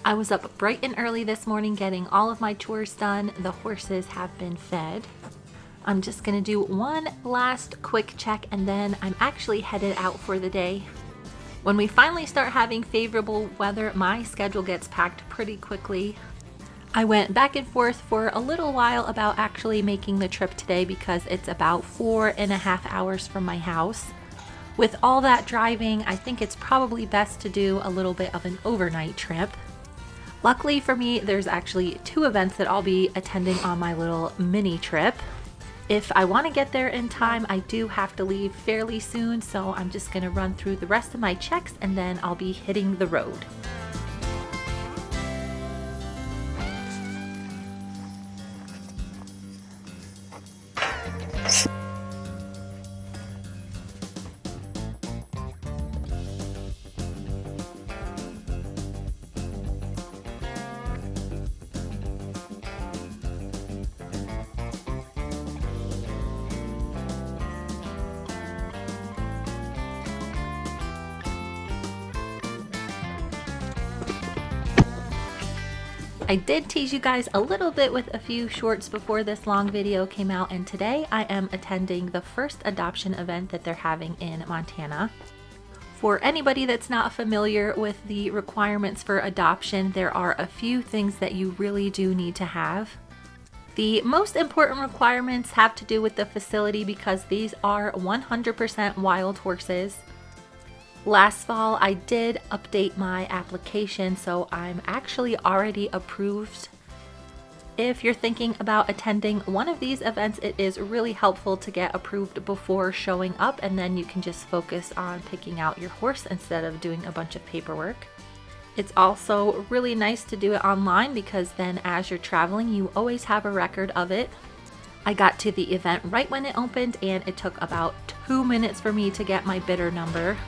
I was up bright and early this morning getting all of my chores done. The horses have been fed. I'm just gonna do one last quick check and then I'm actually headed out for the day. When we finally start having favorable weather, my schedule gets packed pretty quickly. I went back and forth for a little while about actually making the trip today because it's about 4.5 hours from my house. With all that driving, I think it's probably best to do a little bit of an overnight trip. Luckily for me, there's actually 2 events that I'll be attending on my little mini trip. If I want to get there in time, I do have to leave fairly soon, so I'm just going to run through the rest of my checks and then I'll be hitting the road. I did tease you guys a little bit with a few shorts before this long video came out, and today I am attending the first adoption event that they're having in Montana. For anybody that's not familiar with the requirements for adoption, there are a few things that you really do need to have. The most important requirements have to do with the facility because these are 100% wild horses. Last fall, I did update my application, so I'm actually already approved. If you're thinking about attending one of these events, it is really helpful to get approved before showing up, and then you can just focus on picking out your horse instead of doing a bunch of paperwork. It's also really nice to do it online because then as you're traveling, you always have a record of it. I got to the event right when it opened, and it took about 2 minutes for me to get my bidder number.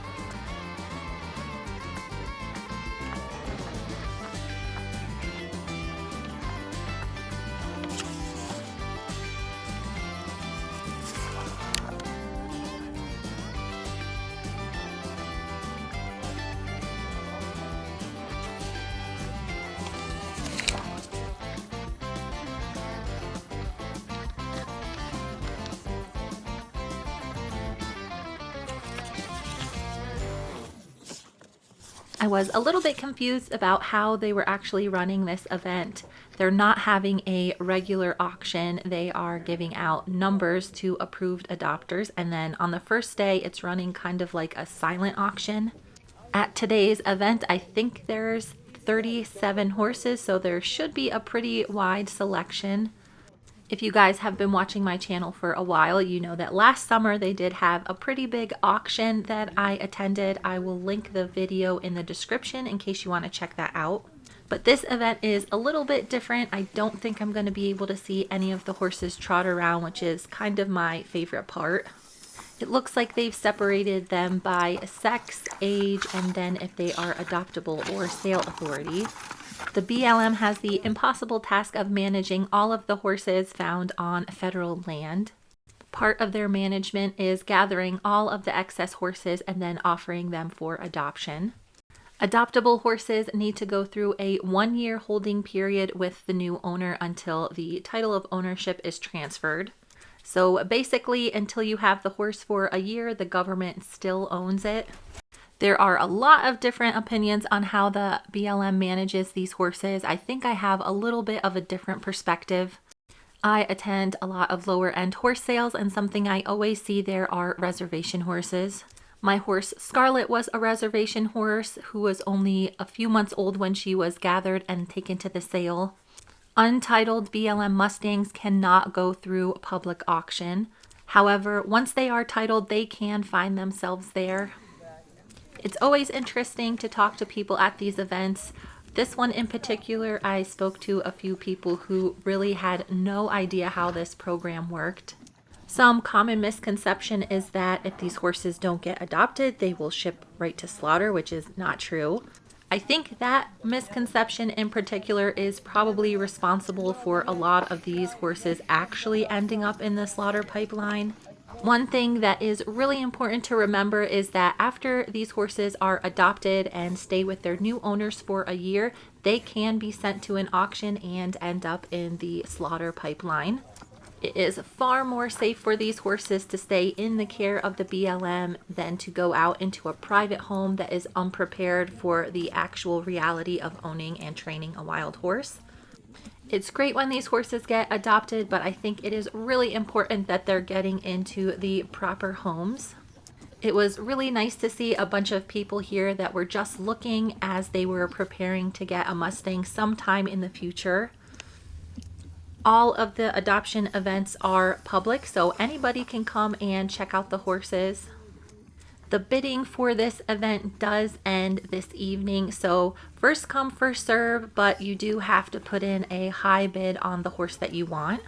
I was a little bit confused about how they were actually running this event. They're not having a regular auction. They are giving out numbers to approved adopters, and then on the first day it's running kind of like a silent auction. At today's event, I think there's 37 horses, so there should be a pretty wide selection. If you guys have been watching my channel for a while, you know that last summer they did have a pretty big auction that I attended. I will link the video in the description in case you want to check that out. But this event is a little bit different. I don't think I'm going to be able to see any of the horses trot around, which is kind of my favorite part. It looks like they've separated them by sex, age, and then if they are adoptable or sale authority. The BLM has the impossible task of managing all of the horses found on federal land. Part of their management is gathering all of the excess horses and then offering them for adoption. Adoptable horses need to go through a 1-year holding period with the new owner until the title of ownership is transferred. So basically, until you have the horse for a year, the government still owns it. There are a lot of different opinions on how the BLM manages these horses. I think I have a little bit of a different perspective. I attend a lot of lower end horse sales, and something I always see there are reservation horses. My horse Scarlet was a reservation horse who was only a few months old when she was gathered and taken to the sale. Untitled BLM Mustangs cannot go through public auction. However, once they are titled, they can find themselves there. It's always interesting to talk to people at these events. This one in particular, I spoke to a few people who really had no idea how this program worked. Some common misconception is that if these horses don't get adopted, they will ship right to slaughter, which is not true. I think that misconception in particular is probably responsible for a lot of these horses actually ending up in the slaughter pipeline. One thing that is really important to remember is that after these horses are adopted and stay with their new owners for a year, they can be sent to an auction and end up in the slaughter pipeline. It is far more safe for these horses to stay in the care of the BLM than to go out into a private home that is unprepared for the actual reality of owning and training a wild horse. It's great when these horses get adopted, but I think it is really important that they're getting into the proper homes. It was really nice to see a bunch of people here that were just looking as they were preparing to get a Mustang sometime in the future. All of the adoption events are public, so anybody can come and check out the horses. The bidding for this event does end this evening, so first come, first serve, but you do have to put in a high bid on the horse that you want.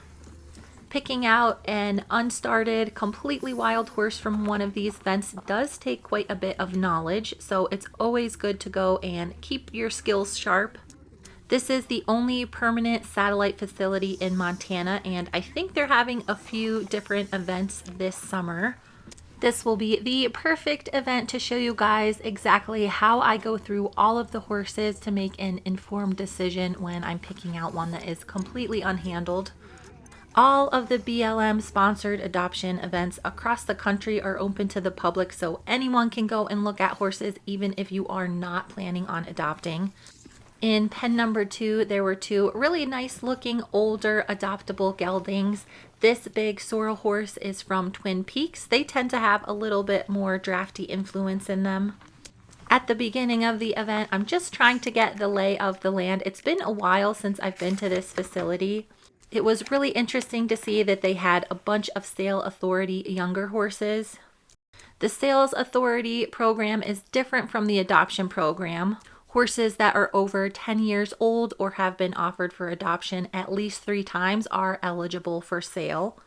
Picking out an unstarted, completely wild horse from one of these events does take quite a bit of knowledge, so it's always good to go and keep your skills sharp. This is the only permanent satellite facility in Montana, and I think they're having a few different events this summer. This will be the perfect event to show you guys exactly how I go through all of the horses to make an informed decision when I'm picking out one that is completely unhandled. All of the BLM sponsored adoption events across the country are open to the public, so anyone can go and look at horses even if you are not planning on adopting. In pen number 2, there were 2 really nice looking older adoptable geldings. This big sorrel horse is from Twin Peaks. They tend to have a little bit more drafty influence in them. At the beginning of the event, I'm just trying to get the lay of the land. It's been a while since I've been to this facility. It was really interesting to see that they had a bunch of sale authority younger horses. The sales authority program is different from the adoption program. Horses that are over 10 years old or have been offered for adoption at least 3 times are eligible for sale.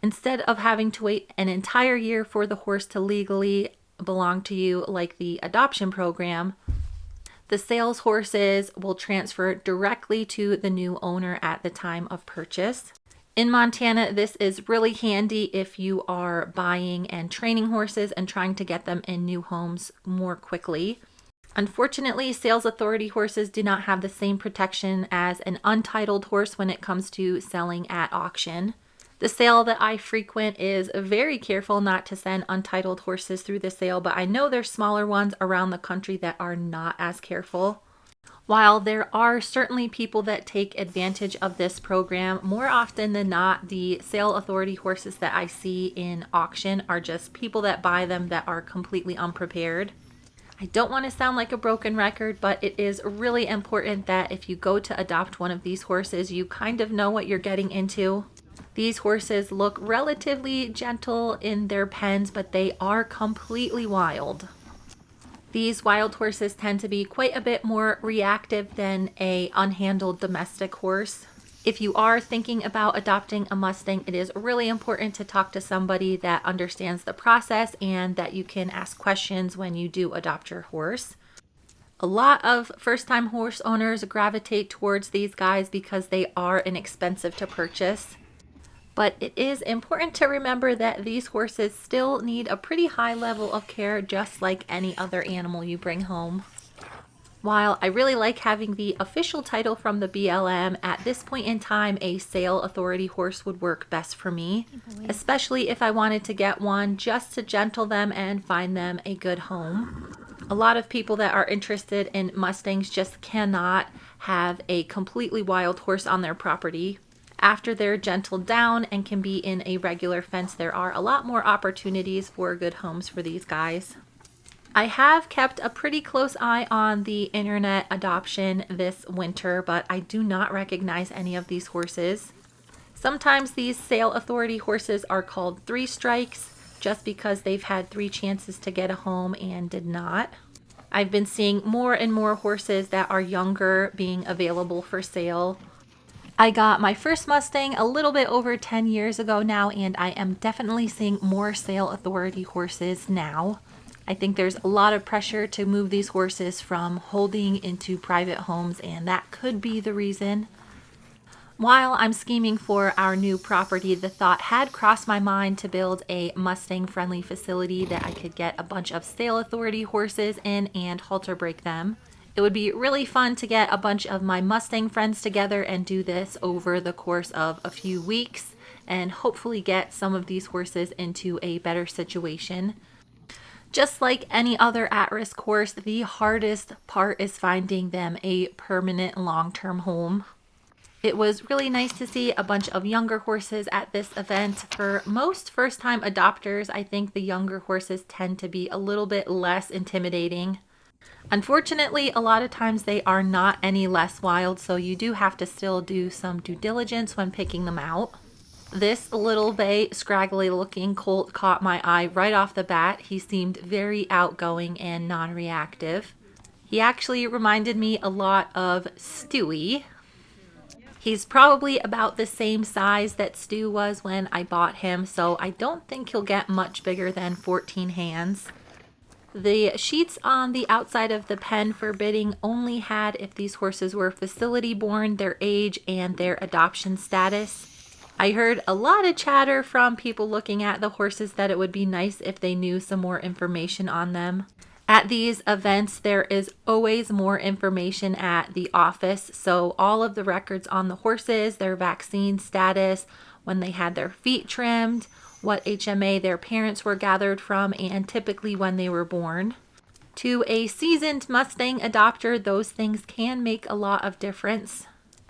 Instead of having to wait an entire year for the horse to legally belong to you like the adoption program, the sales horses will transfer directly to the new owner at the time of purchase. In Montana, this is really handy if you are buying and training horses and trying to get them in new homes more quickly. Unfortunately, sales authority horses do not have the same protection as an untitled horse when it comes to selling at auction. The sale that I frequent is very careful not to send untitled horses through the sale, but I know there's smaller ones around the country that are not as careful. While there are certainly people that take advantage of this program, more often than not, the sale authority horses that I see in auction are just people that buy them that are completely unprepared. I don't want to sound like a broken record, but it is really important that if you go to adopt one of these horses, you kind of know what you're getting into. These horses look relatively gentle in their pens, but they are completely wild. These wild horses tend to be quite a bit more reactive than an unhandled domestic horse. If you are thinking about adopting a Mustang, it is really important to talk to somebody that understands the process and that you can ask questions when you do adopt your horse. A lot of first-time horse owners gravitate towards these guys because they are inexpensive to purchase. But it is important to remember that these horses still need a pretty high level of care, just like any other animal you bring home. While I really like having the official title from the BLM, at this point in time, a sale authority horse would work best for me, especially if I wanted to get one just to gentle them and find them a good home. A lot of people that are interested in Mustangs just cannot have a completely wild horse on their property. After they're gentled down and can be in a regular fence, there are a lot more opportunities for good homes for these guys. I have kept a pretty close eye on the internet adoption this winter, but I do not recognize any of these horses. Sometimes these sale authority horses are called 3 strikes just because they've had 3 chances to get a home and did not. I've been seeing more and more horses that are younger being available for sale. I got my first Mustang a little bit over 10 years ago now, and I am definitely seeing more sale authority horses now. I think there's a lot of pressure to move these horses from holding into private homes, and that could be the reason. While I'm scheming for our new property, the thought had crossed my mind to build a Mustang-friendly facility that I could get a bunch of sale authority horses in and halter break them. It would be really fun to get a bunch of my Mustang friends together and do this over the course of a few weeks and hopefully get some of these horses into a better situation. Just like any other at-risk horse, the hardest part is finding them a permanent long-term home. It was really nice to see a bunch of younger horses at this event. For most first-time adopters, I think the younger horses tend to be a little bit less intimidating. Unfortunately, a lot of times they are not any less wild, so you do have to still do some due diligence when picking them out. This little bay, scraggly looking colt caught my eye right off the bat. He seemed very outgoing and non-reactive. He actually reminded me a lot of Stewie. He's probably about the same size that Stu was when I bought him, so I don't think he'll get much bigger than 14 hands. The sheets on the outside of the pen for bidding only had if these horses were facility born, their age, and their adoption status. I heard a lot of chatter from people looking at the horses that it would be nice if they knew some more information on them. At these events, there is always more information at the office, so all of the records on the horses, their vaccine status, when they had their feet trimmed, what HMA their parents were gathered from, and typically when they were born. To a seasoned Mustang adopter, those things can make a lot of difference.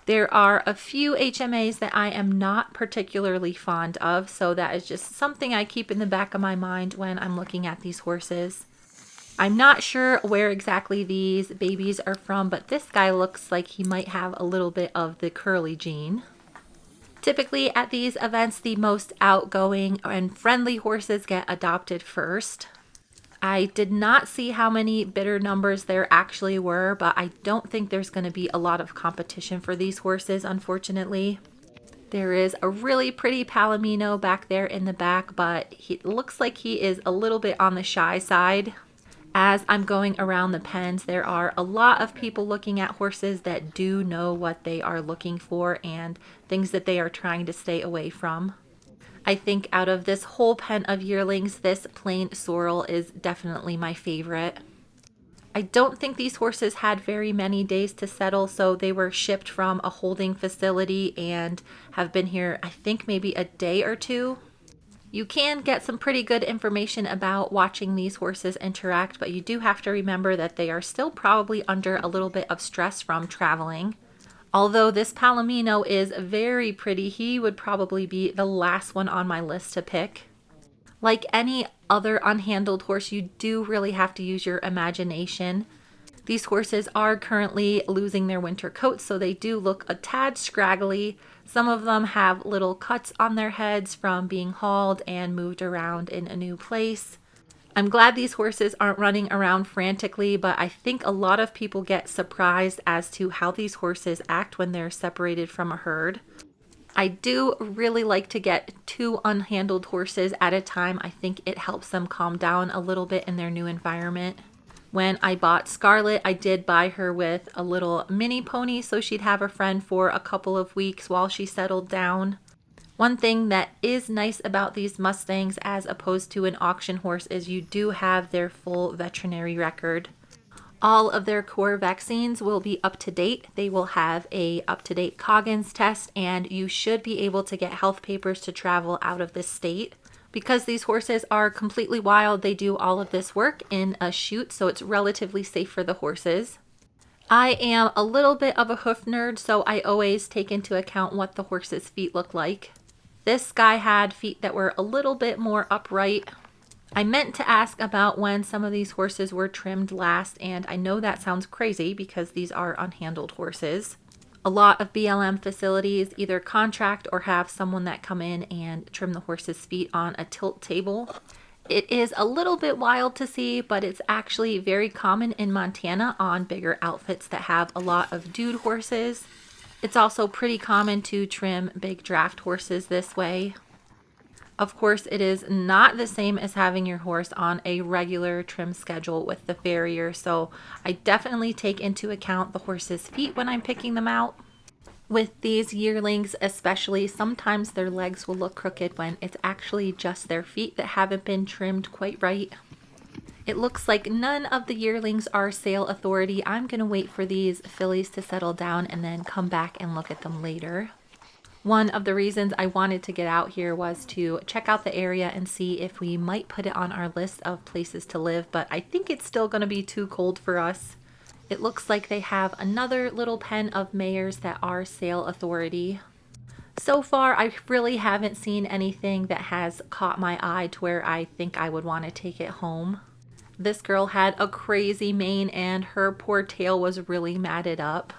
There are a few HMAs that I am not particularly fond of, so that is just something I keep in the back of my mind when I'm looking at these horses. I'm not sure where exactly these babies are from, but this guy looks like he might have a little bit of the curly gene. Typically at these events, the most outgoing and friendly horses get adopted first. I did not see how many bidder numbers there actually were, but I don't think there's going to be a lot of competition for these horses, unfortunately. There is a really pretty Palomino back there in the back, but he looks like he is a little bit on the shy side. As I'm going around the pens, there are a lot of people looking at horses that do know what they are looking for and things that they are trying to stay away from. I think out of this whole pen of yearlings, this plain sorrel is definitely my favorite. I don't think these horses had very many days to settle, so they were shipped from a holding facility and have been here, I think, maybe a day or two. You can get some pretty good information about watching these horses interact, but you do have to remember that they are still probably under a little bit of stress from traveling. Although this Palomino is very pretty, he would probably be the last one on my list to pick. Like any other unhandled horse, you do really have to use your imagination. These horses are currently losing their winter coats, so they do look a tad scraggly. Some of them have little cuts on their heads from being hauled and moved around in a new place. I'm glad these horses aren't running around frantically, but I think a lot of people get surprised as to how these horses act when they're separated from a herd. I do really like to get 2 unhandled horses at a time. I think it helps them calm down a little bit in their new environment. When I bought Scarlet, I did buy her with a little mini pony so she'd have a friend for a couple of weeks while she settled down. One thing that is nice about these Mustangs as opposed to an auction horse is you do have their full veterinary record. All of their core vaccines will be up to date. They will have a up-to-date Coggins test, and you should be able to get health papers to travel out of this state. Because these horses are completely wild, they do all of this work in a chute, so it's relatively safe for the horses. I am a little bit of a hoof nerd, so I always take into account what the horse's feet look like. This guy had feet that were a little bit more upright. I meant to ask about when some of these horses were trimmed last, and I know that sounds crazy because these are unhandled horses. A lot of BLM facilities either contract or have someone that come in and trim the horse's feet on a tilt table. It is a little bit wild to see, but it's actually very common in Montana on bigger outfits that have a lot of dude horses. It's also pretty common to trim big draft horses this way. Of course, it is not the same as having your horse on a regular trim schedule with the farrier, so I definitely take into account the horse's feet when I'm picking them out. With these yearlings especially, sometimes their legs will look crooked when it's actually just their feet that haven't been trimmed quite right. It looks like none of the yearlings are sale authority. I'm gonna wait for these fillies to settle down and then come back and look at them later. One of the reasons I wanted to get out here was to check out the area and see if we might put it on our list of places to live, but I think it's still gonna be too cold for us. It looks like they have another little pen of mares that are sale authority. So far, I really haven't seen anything that has caught my eye to where I think I would want to take it home. This girl had a crazy mane and her poor tail was really matted up.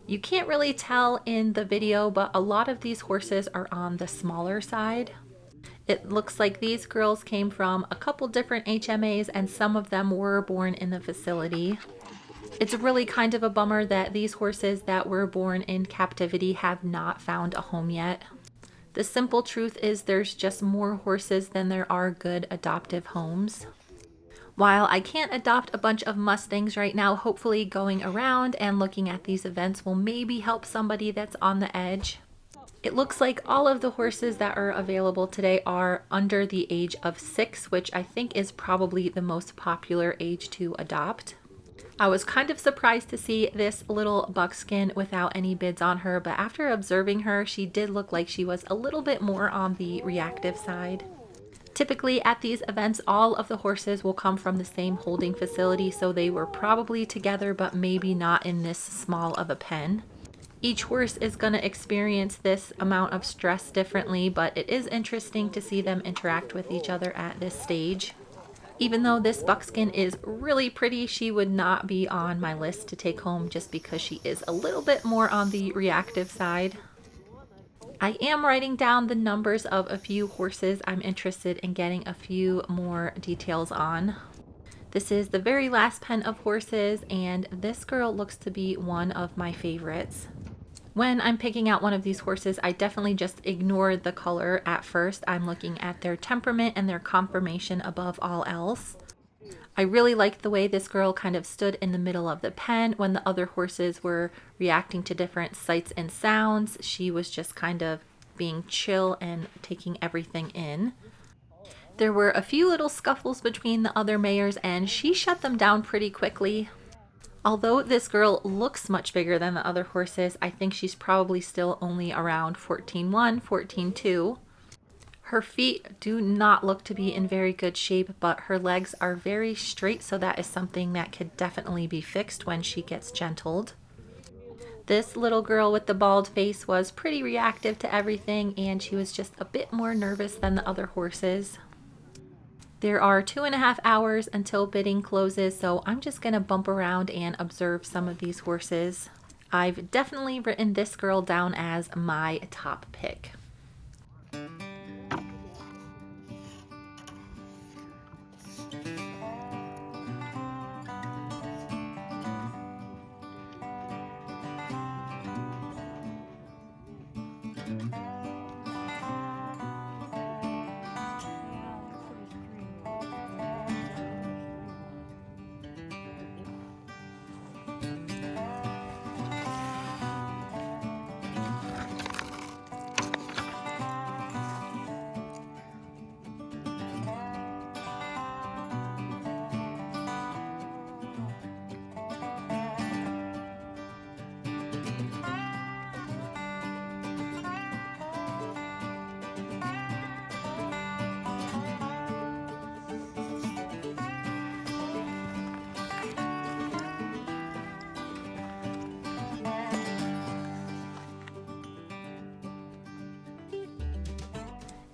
You can't really tell in the video, but a lot of these horses are on the smaller side. It looks like these girls came from a couple different HMAs and some of them were born in the facility. It's really kind of a bummer that these horses that were born in captivity have not found a home yet. The simple truth is there's just more horses than there are good adoptive homes. While I can't adopt a bunch of Mustangs right now, hopefully going around and looking at these events will maybe help somebody that's on the edge. It looks like all of the horses that are available today are under the age of 6, which I think is probably the most popular age to adopt. I was kind of surprised to see this little buckskin without any bids on her, but after observing her, she did look like she was a little bit more on the reactive side. Typically at these events, all of the horses will come from the same holding facility, so they were probably together, but maybe not in this small of a pen. Each horse is going to experience this amount of stress differently, but it is interesting to see them interact with each other at this stage. Even though this buckskin is really pretty, she would not be on my list to take home just because she is a little bit more on the reactive side. I am writing down the numbers of a few horses I'm interested in getting a few more details on. This is the very last pen of horses, and this girl looks to be one of my favorites. When I'm picking out one of these horses, I definitely just ignore the color at first. I'm looking at their temperament and their conformation above all else. I really liked the way this girl kind of stood in the middle of the pen when the other horses were reacting to different sights and sounds. She was just kind of being chill and taking everything in. There were a few little scuffles between the other mares and she shut them down pretty quickly. Although this girl looks much bigger than the other horses, I think she's probably still only around 14.1, 14.2. Her feet do not look to be in very good shape, but her legs are very straight, so that is something that could definitely be fixed when she gets gentled. This little girl with the bald face was pretty reactive to everything, and she was just a bit more nervous than the other horses. There are 2.5 hours until bidding closes, so I'm just going to bump around and observe some of these horses. I've definitely written this girl down as my top pick.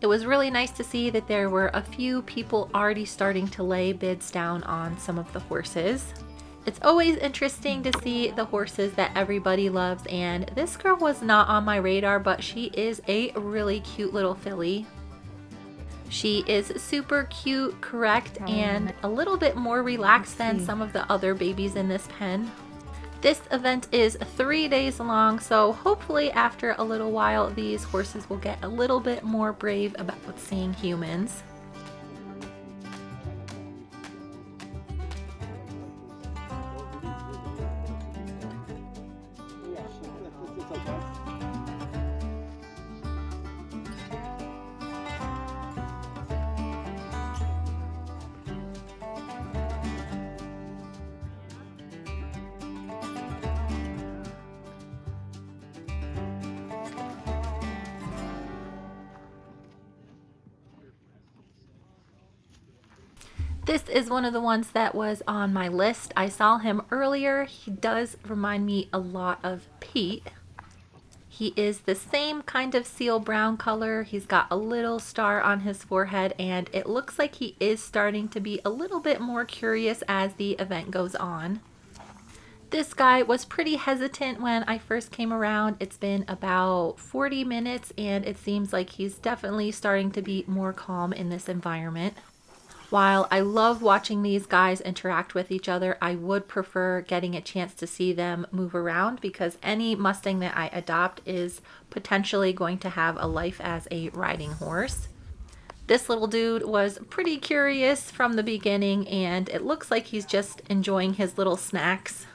It was really nice to see that there were a few people already starting to lay bids down on some of the horses. It's always interesting to see the horses that everybody loves, and this girl was not on my radar, but she is a really cute little filly. She is super cute, correct, and a little bit more relaxed than some of the other babies in this pen. This event is 3 days long, so hopefully after a little while these horses will get a little bit more brave about seeing humans. This is one of the ones that was on my list. I saw him earlier. He does remind me a lot of Pete. He is the same kind of seal brown color. He's got a little star on his forehead, and it looks like he is starting to be a little bit more curious as the event goes on. This guy was pretty hesitant when I first came around. It's been about 40 minutes and it seems like he's definitely starting to be more calm in this environment. While I love watching these guys interact with each other, I would prefer getting a chance to see them move around because any Mustang that I adopt is potentially going to have a life as a riding horse. This little dude was pretty curious from the beginning and it looks like he's just enjoying his little snacks.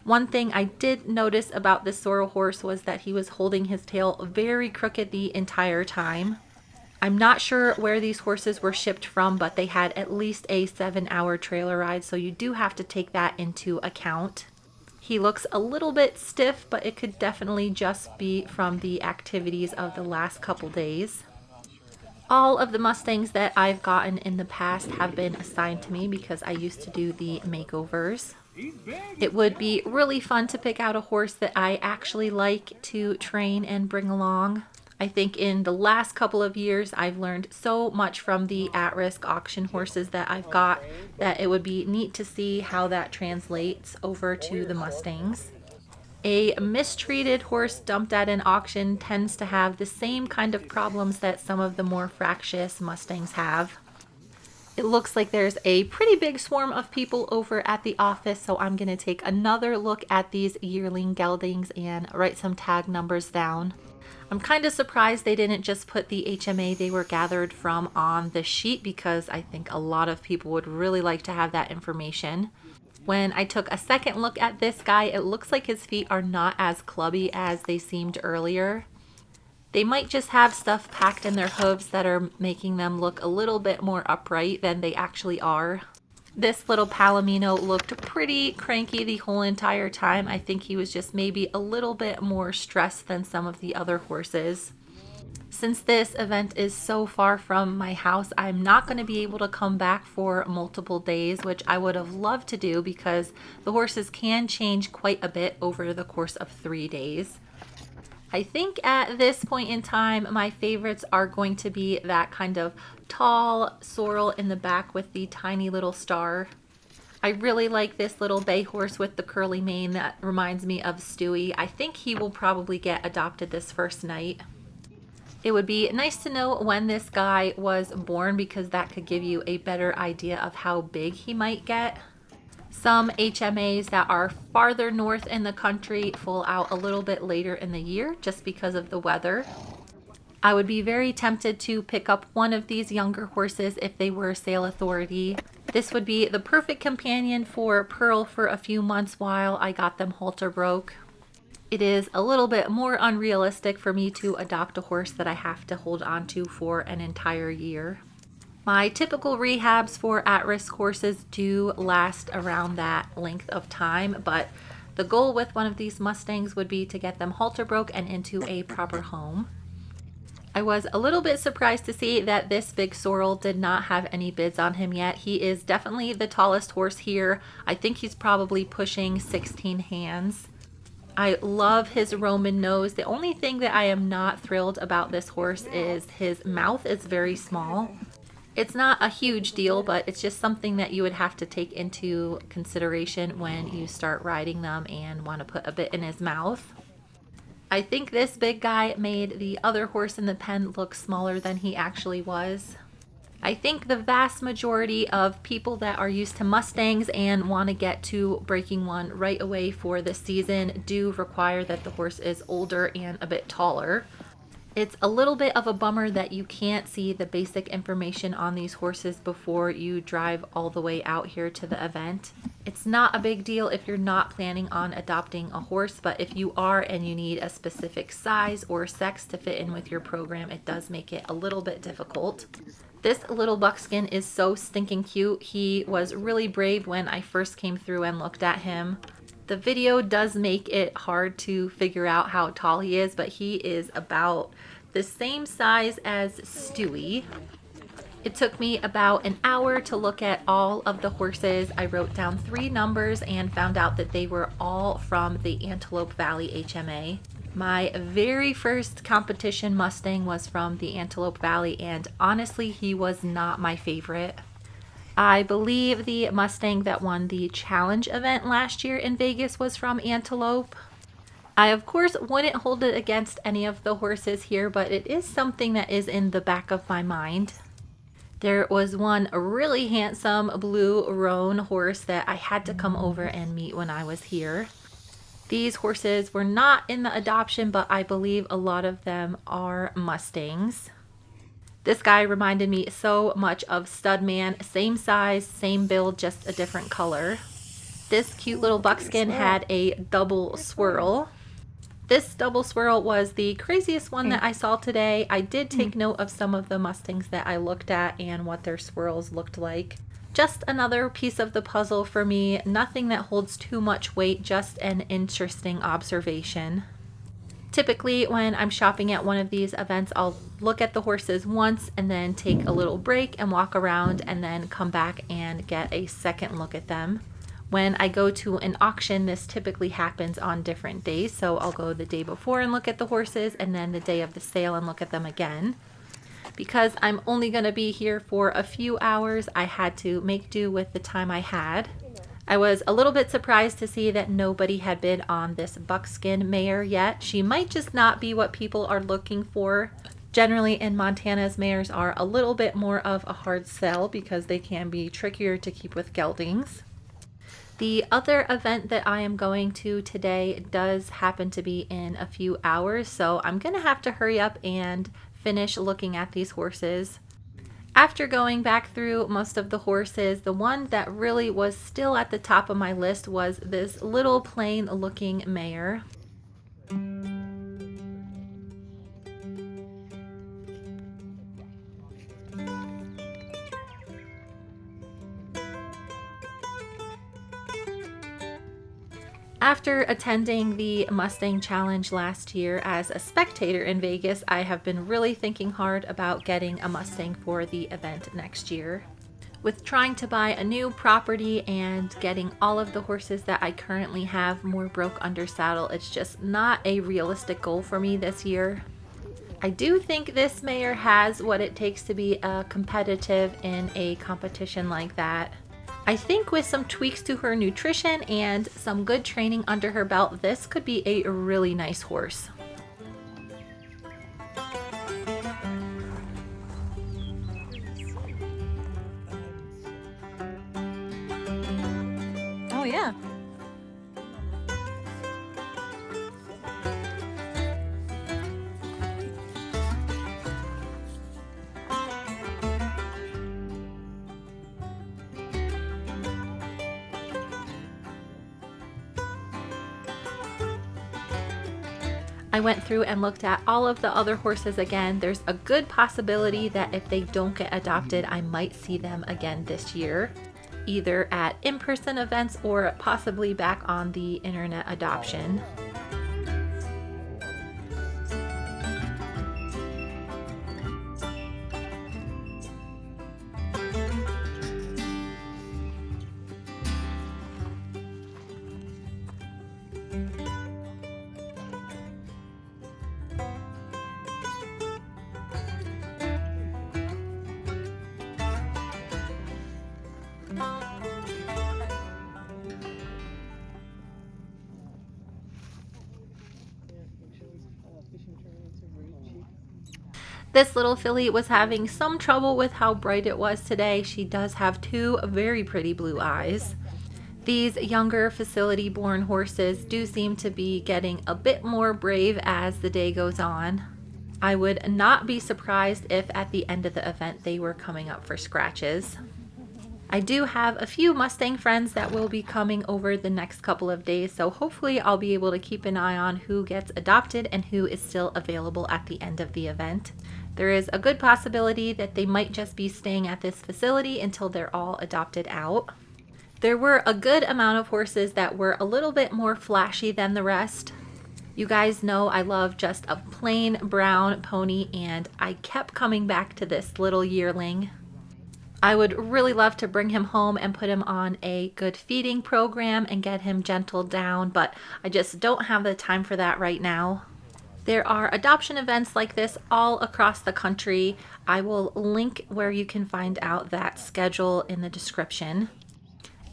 One thing I did notice about this sorrel horse was that he was holding his tail very crooked the entire time. I'm not sure where these horses were shipped from, but they had at least a 7-hour trailer ride, so you do have to take that into account. He looks a little bit stiff, but it could definitely just be from the activities of the last couple days. All of the Mustangs that I've gotten in the past have been assigned to me because I used to do the makeovers. It would be really fun to pick out a horse that I actually like to train and bring along. I think in the last couple of years I've learned so much from the at-risk auction horses that I've got that it would be neat to see how that translates over to the Mustangs. A mistreated horse dumped at an auction tends to have the same kind of problems that some of the more fractious Mustangs have. It looks like there's a pretty big swarm of people over at the office, so I'm going to take another look at these yearling geldings and write some tag numbers down. I'm kind of surprised they didn't just put the HMA they were gathered from on the sheet because I think a lot of people would really like to have that information. When I took a second look at this guy, it looks like his feet are not as clubby as they seemed earlier. They might just have stuff packed in their hooves that are making them look a little bit more upright than they actually are. This little Palomino looked pretty cranky the whole entire time. I think he was just maybe a little bit more stressed than some of the other horses. Since this event is so far from my house, I'm not going to be able to come back for multiple days, which I would have loved to do because the horses can change quite a bit over the course of 3 days. I think at this point in time, my favorites are going to be that kind of tall sorrel in the back with the tiny little star. I really like this little bay horse with the curly mane that reminds me of Stewie. I think he will probably get adopted this first night. It would be nice to know when this guy was born because that could give you a better idea of how big he might get. Some HMAs that are farther north in the country fall out a little bit later in the year just because of the weather. I would be very tempted to pick up one of these younger horses if they were sale authority. This would be the perfect companion for Pearl for a few months while I got them halter broke. It is a little bit more unrealistic for me to adopt a horse that I have to hold on to for an entire year. My typical rehabs for at-risk horses do last around that length of time, but the goal with one of these Mustangs would be to get them halter broke and into a proper home. I was a little bit surprised to see that this big sorrel did not have any bids on him yet. He is definitely the tallest horse here. I think he's probably pushing 16 hands. I love his Roman nose. The only thing that I am not thrilled about this horse is his mouth is very small. It's not a huge deal, but it's just something that you would have to take into consideration when you start riding them and want to put a bit in his mouth. I think this big guy made the other horse in the pen look smaller than he actually was. I think the vast majority of people that are used to Mustangs and want to get to breaking one right away for this season do require that the horse is older and a bit taller. It's a little bit of a bummer that you can't see the basic information on these horses before you drive all the way out here to the event. It's not a big deal if you're not planning on adopting a horse, but if you are and you need a specific size or sex to fit in with your program, it does make it a little bit difficult. This little buckskin is so stinking cute. He was really brave when I first came through and looked at him. The video does make it hard to figure out how tall he is, but he is about the same size as Stewie. It took me about an hour to look at all of the horses. I wrote down 3 numbers and found out that they were all from the Antelope Valley HMA. My very first competition Mustang was from the Antelope Valley, and honestly, he was not my favorite. I believe the Mustang that won the challenge event last year in Vegas was from Antelope. I, of course, wouldn't hold it against any of the horses here, but it is something that is in the back of my mind. There was one really handsome blue roan horse that I had to come over and meet when I was here. These horses were not in the adoption, but I believe a lot of them are Mustangs. This guy reminded me so much of Studman, same size, same build, just a different color. This cute little buckskin had a double swirl. This double swirl was the craziest one that I saw today. I did take note of some of the Mustangs that I looked at and what their swirls looked like. Just another piece of the puzzle for me. Nothing that holds too much weight, just an interesting observation. Typically, when I'm shopping at one of these events, I'll look at the horses once and then take a little break and walk around and then come back and get a second look at them. When I go to an auction, this typically happens on different days, so I'll go the day before and look at the horses, and then the day of the sale and look at them again. Because I'm only going to be here for a few hours, I had to make do with the time I had. I was a little bit surprised to see that nobody had bid on this buckskin mare yet. She might just not be what people are looking for. Generally in Montana's, mares are a little bit more of a hard sell because they can be trickier to keep with geldings. The other event that I am going to today does happen to be in a few hours, so I'm going to have to hurry up and finish looking at these horses. After going back through most of the horses, the one that really was still at the top of my list was this little plain looking mare. After attending the Mustang Challenge last year as a spectator in Vegas, I have been really thinking hard about getting a Mustang for the event next year. With trying to buy a new property and getting all of the horses that I currently have more broke under saddle, it's just not a realistic goal for me this year. I do think this mare has what it takes to be competitive in a competition like that. I think with some tweaks to her nutrition and some good training under her belt, this could be a really nice horse. Oh yeah. I went through and looked at all of the other horses again. There's a good possibility that if they don't get adopted, I might see them again this year, either at in-person events or possibly back on the internet adoption. This little filly was having some trouble with how bright it was today. She does have 2 very pretty blue eyes. These younger facility-born horses do seem to be getting a bit more brave as the day goes on. I would not be surprised if at the end of the event they were coming up for scratches. I do have a few Mustang friends that will be coming over the next couple of days, so hopefully I'll be able to keep an eye on who gets adopted and who is still available at the end of the event. There is a good possibility that they might just be staying at this facility until they're all adopted out. There were a good amount of horses that were a little bit more flashy than the rest. You guys know I love just a plain brown pony, and I kept coming back to this little yearling. I would really love to bring him home and put him on a good feeding program and get him gentled down, but I just don't have the time for that right now. There are adoption events like this all across the country. I will link where you can find out that schedule in the description.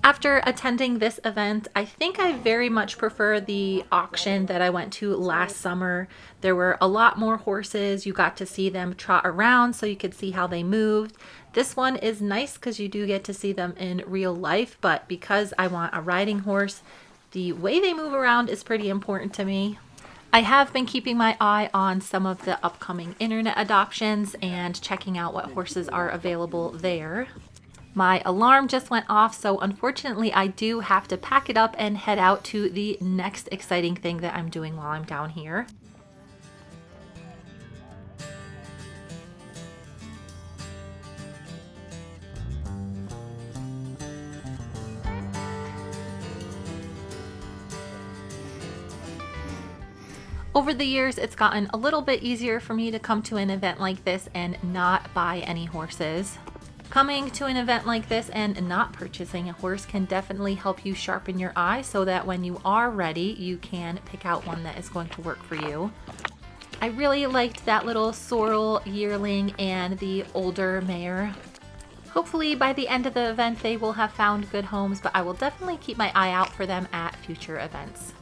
After attending this event, I think I very much prefer the auction that I went to last summer. There were a lot more horses. You got to see them trot around so you could see how they moved. This one is nice because you do get to see them in real life, but because I want a riding horse, the way they move around is pretty important to me. I have been keeping my eye on some of the upcoming internet adoptions and checking out what horses are available there. My alarm just went off, so unfortunately I do have to pack it up and head out to the next exciting thing that I'm doing while I'm down here. Over the years, it's gotten a little bit easier for me to come to an event like this and not buy any horses. Coming to an event like this and not purchasing a horse can definitely help you sharpen your eye so that when you are ready, you can pick out one that is going to work for you. I really liked that little sorrel yearling and the older mare. Hopefully by the end of the event, they will have found good homes, but I will definitely keep my eye out for them at future events.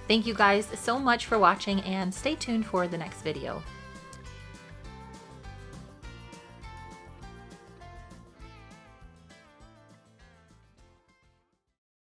Thank you guys so much for watching and stay tuned for the next video.